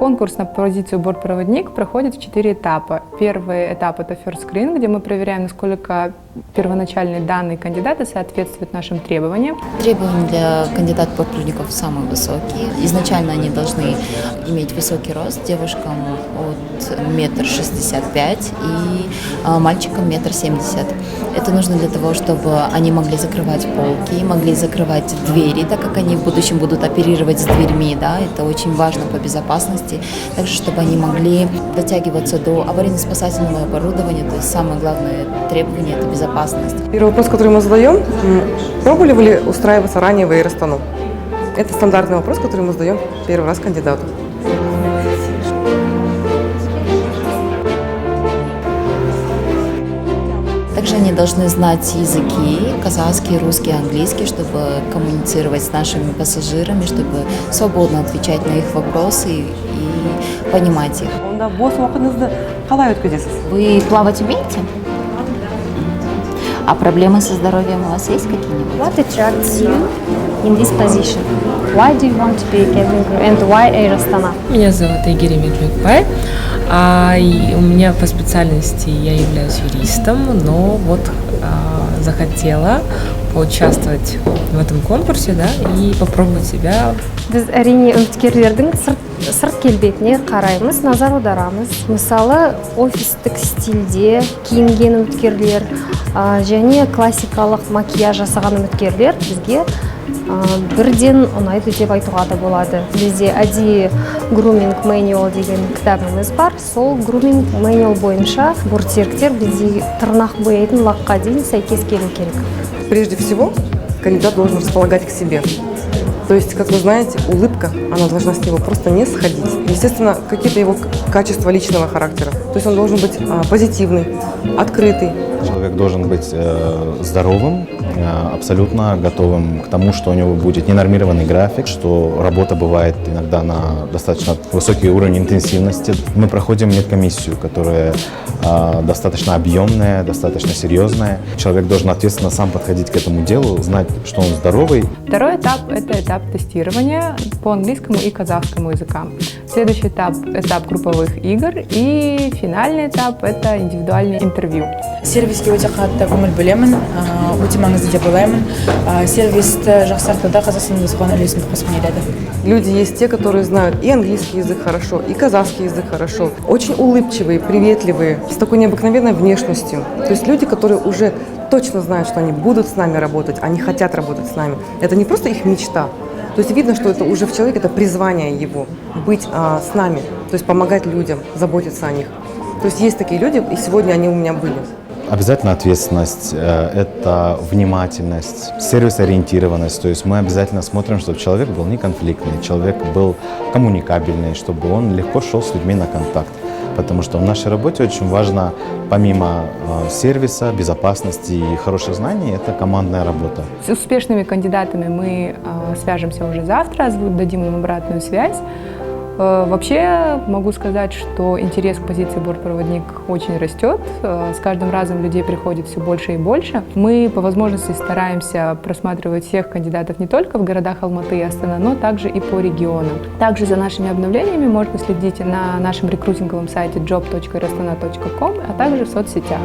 Конкурс на позицию бортпроводник проходит в 4 этапа. Первый этап – это first screen, где мы проверяем, насколько первоначальные данные кандидата соответствуют нашим требованиям. Требования для кандидатов-бортпроводников самые высокие. Изначально они должны иметь высокий рост, девушкам от 1,65 м и мальчикам 1,70 м. Это нужно для того, чтобы они могли закрывать полки, могли закрывать двери, так как они в будущем будут оперировать с дверьми, да, это очень важно по безопасности. Также, чтобы они могли дотягиваться до аварийно-спасательного оборудования, то есть самое главное требование – это безопасность. Первый вопрос, который мы задаем: пробовали вы ли устраиваться ранее в Air Astana? Это стандартный вопрос, который мы задаем первый раз кандидату. Также они должны знать языки – казахский, русский, английский, чтобы коммуницировать с нашими пассажирами, чтобы свободно отвечать на их вопросы и понимать их. Вы плавать умеете? А проблемы со здоровьем у вас есть какие-нибудь? What attracts you in this position? Why do you want to be a cabin crew and why Air Astana? Меня зовут Игорь Медведбай, у меня по специальности я являюсь юристом, но вот захотела поучаствовать в этом конкурсе, да, и попробовать себя. Біз әрине үміткерлердің сырт келбетіне қараймыз, назар аударамыз. Мысалы, офистік стильде киінген үміткерлер және классикалық макияж жасаған үміткерлер бізге бірден ұнайды деп айтуға да болады. Бізде әдейі Grooming Manual деген кітабымыз бар. Сол Grooming Manual бойынша бортсеріктер бізде тырнақ бояйтын лакқа дейін сәйкес келу керек. Прежде всего, кандидат должен располагать к себе. То есть, как вы знаете, улыбка, она должна с него просто не сходить. Естественно, какие-то его качества личного характера. То есть он должен быть позитивный, открытый. Человек должен быть здоровым, абсолютно готовым к тому, что у него будет ненормированный график, что работа бывает иногда на достаточно высокий уровень интенсивности. Мы проходим медкомиссию, которая достаточно объемная, достаточно серьезная. Человек должен ответственно сам подходить к этому делу, знать, что он здоровый. Второй этап – это этап тестирования по английскому и казахскому языкам. Следующий этап – этап групповых игр. И финальный этап – это индивидуальное интервью. Сервиске өте қатты көңіл бөлемін, өте маңызды деп ойлаймын. Сервисті жақсартуда Қазақстан өз үлесін қосып келеді. Люди есть те, которые знают и английский язык хорошо, и казахский язык хорошо. Очень улыбчивые, приветливые, с такой необыкновенной внешностью. То есть люди, которые уже точно знают, что они будут с нами работать, они хотят работать с нами. Это не просто их мечта. То есть видно, что это уже в человеке, это призвание его быть с нами, то есть помогать людям, заботиться о них. То есть такие люди, и сегодня они у меня были. Обязательно ответственность, это внимательность, сервис-ориентированность. То есть мы обязательно смотрим, чтобы человек был не конфликтный, человек был коммуникабельный, чтобы он легко шел с людьми на контакт. Потому что в нашей работе очень важно, помимо сервиса, безопасности и хороших знаний, это командная работа. С успешными кандидатами мы свяжемся уже завтра, дадим им обратную связь. Вообще могу сказать, что интерес к позиции бортпроводник очень растет. С каждым разом людей приходит все больше и больше. Мы по возможности стараемся просматривать всех кандидатов не только в городах Алматы и Астана, но также и по регионам. Также за нашими обновлениями можно следить на нашем рекрутинговом сайте job.airastana.com, а также в соцсетях.